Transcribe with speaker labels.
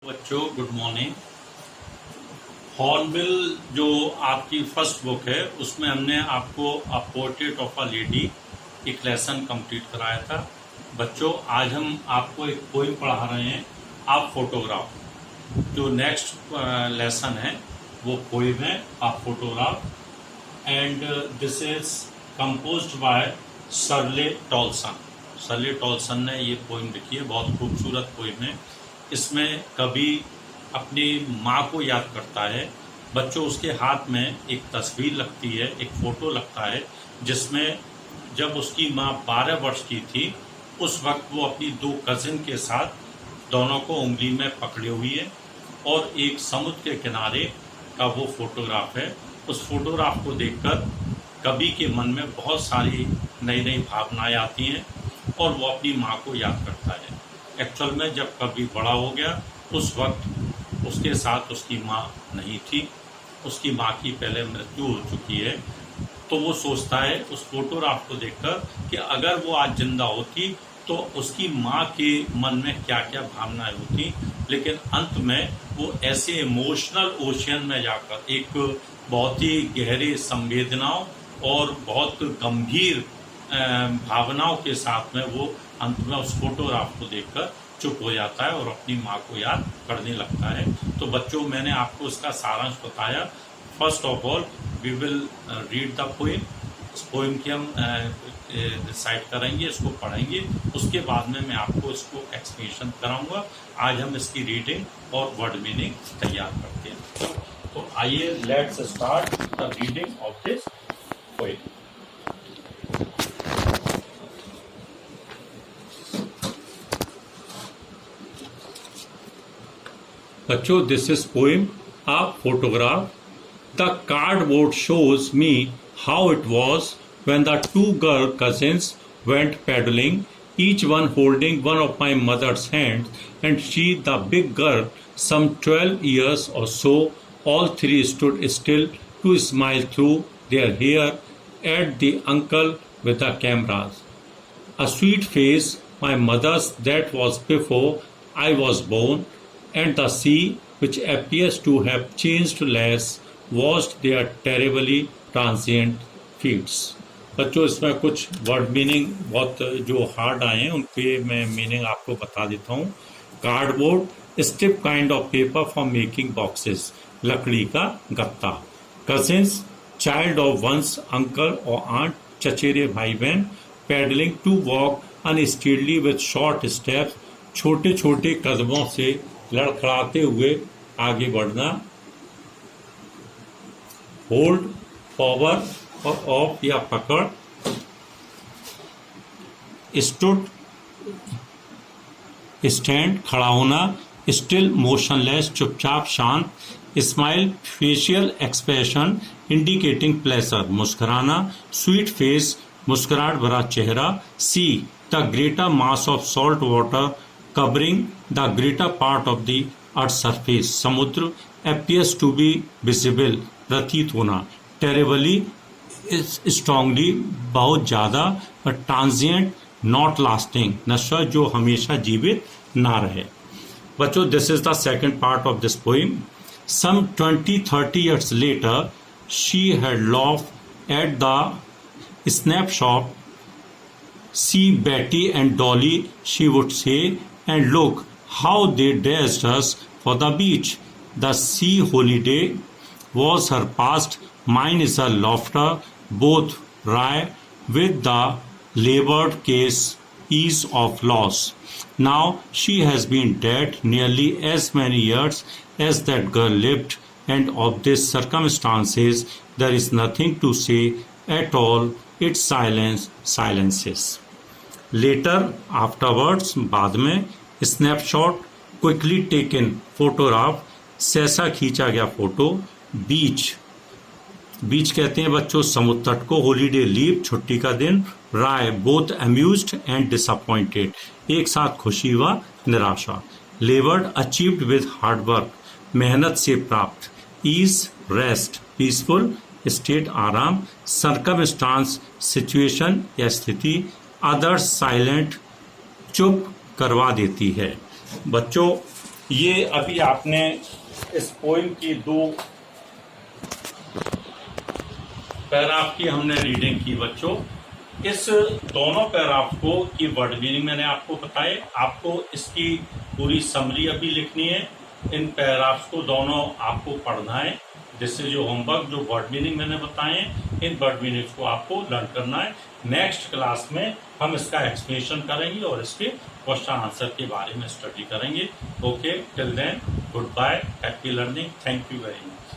Speaker 1: बच्चों good morning. Hornbill जो आपकी फर्स्ट बुक है उसमें हमने आपको a portrait of a lady एक लेसन कंप्लीट कराया था। बच्चों आज हम आपको एक पोइम पढ़ा रहे हैं, आप फोटोग्राफ। जो नेक्स्ट लेसन है वो पोइम है आप photograph and this is composed bye शर्ले Toulson. शर्ले Toulson ने ये पोइम लिखी है, बहुत खूबसूरत पोइम है। इसमें कवि अपनी माँ को याद करता है। बच्चों उसके हाथ में एक तस्वीर लगती है, एक फोटो लगता है जिसमें जब उसकी माँ 12 वर्ष की थी उस वक्त वो अपनी 2 कजिन के साथ दोनों को उंगली में पकड़े हुई है और एक समुद्र के किनारे का वो फोटोग्राफ है। उस फोटोग्राफ को देखकर कवि के मन में बहुत सारी नई नई भावनाएं आती हैं और वो अपनी माँ को याद करता है। एक्चुअल में जब कवि बड़ा हो गया उस वक्त उसके साथ उसकी माँ नहीं थी, उसकी माँ की पहले मृत्यु हो चुकी है। तो वो सोचता है उस फोटोग्राफ को देखकर कि अगर वो आज जिंदा होती तो उसकी माँ के मन में क्या क्या भावनाएं होती। लेकिन अंत में वो ऐसे इमोशनल ओशियन में जाकर एक बहुत ही गहरे संवेदनाओं और बहुत गंभीर भावनाओं के साथ में वो अंत में उस फोटोग्राफ को देखकर चुप हो जाता है और अपनी माँ को याद करने लगता है। तो बच्चों मैंने आपको इसका सारांश बताया। First of all we will read the poem. इस पोइम की हम रिसाइट करेंगे, इसको पढ़ेंगे, उसके बाद में मैं आपको इसको एक्सप्लेनेशन कराऊंगा। आज हम इसकी रीडिंग और वर्ड मीनिंग तैयार करते हैं। तो आइए let's start the reading of this poem. बच्चों this is poem a photograph. The cardboard shows me how it was when the 2 girl cousins went paddling, each one holding one of my mother's hands, and she, the big girl, some 12 years or so. All 3 stood still to smile through their hair at the uncle with the cameras. A sweet face, my mother's, that was before I was born, and the sea, which appears to have changed less, washed their terribly transient feet. बच्चों इसमें कुछ word meaning बहुत जो hard आए हैं उन पे मैं मीनिंग आपको बता देता हूँ। Cardboard, stiff kind of paper for making boxes, लकड़ी का गत्ता। Cousins, child of one's, uncle और आंट, चचेरे भाई बहन। Paddling, to walk unsteadily with short steps, छोटे छोटे कदमों से लड़खड़ाते हुए आगे बढ़ना। होल्ड, पावर और ऑफ या पकड़। स्टूड, स्टैंड, खड़ा होना। स्टिल, मोशनलेस, चुपचाप, शांत। Smile, facial expression indicating pleasure, मुस्कुराना। स्वीट फेस, मुस्कुराहट भरा चेहरा। Sea, the greater mass of salt water covering the greater part of the earth's surface. समुद्र, appears to be visible, प्रतीत होना। terribly, strongly, बहुत ज्यादा। transient, not lasting, नश्वर, जो हमेशा जीवित ना रहे। बच्चों this is the second part of this poem. Some 20-30 years later she had laughed at the snapshot. See Betty and Dolly, she would say, and look how they dressed us for the beach. The sea holiday was her past, mine is her laughter, both wry with the labored case ease of loss. Now she has been dead nearly as many years as that girl lived, and of these circumstances there is nothing to say at all. Its silence silences. Later, afterwards, बाद में। Snapshot, quickly taken photograph, सहसा खींचा गया photo. बीच, बीच कहते हैं बच्चों समुद्र तट को। हॉलीडे, लीव, छुट्टी का दिन। राय, बोथ अम्यूज्ड एंड डिसअपॉइंटेड, एक साथ खुशी व निराशा। लेबर्ड, अचीव्ड विद हार्ड वर्क, मेहनत से प्राप्त। ईज, रेस्ट, पीसफुल, स्टेट, आराम। सर्कमस्टांस, सिचुएशन या स्थिति। अदर्स, साइलेंट, चुप करवा देती है। बच्चों ये अभी आपने इस पोइम की 2 पैराग्राफ की हमने रीडिंग की बच्चों। इस दोनों पैराग्राफ को की वर्ड मीनिंग मैंने आपको बताए, आपको इसकी पूरी समरी अभी लिखनी है। इन पैराग्राफ को दोनों आपको पढ़ना है, जिससे जो होमवर्क जो वर्ड मीनिंग मैंने बताए हैं, इन वर्ड मीनिंग को आपको लर्न करना है। नेक्स्ट क्लास में हम इसका एक्सप्लेनेशन करेंगे और इसके क्वेश्चन आंसर के बारे में स्टडी करेंगे। Okay, till then good bye, happy learning, thank you very much.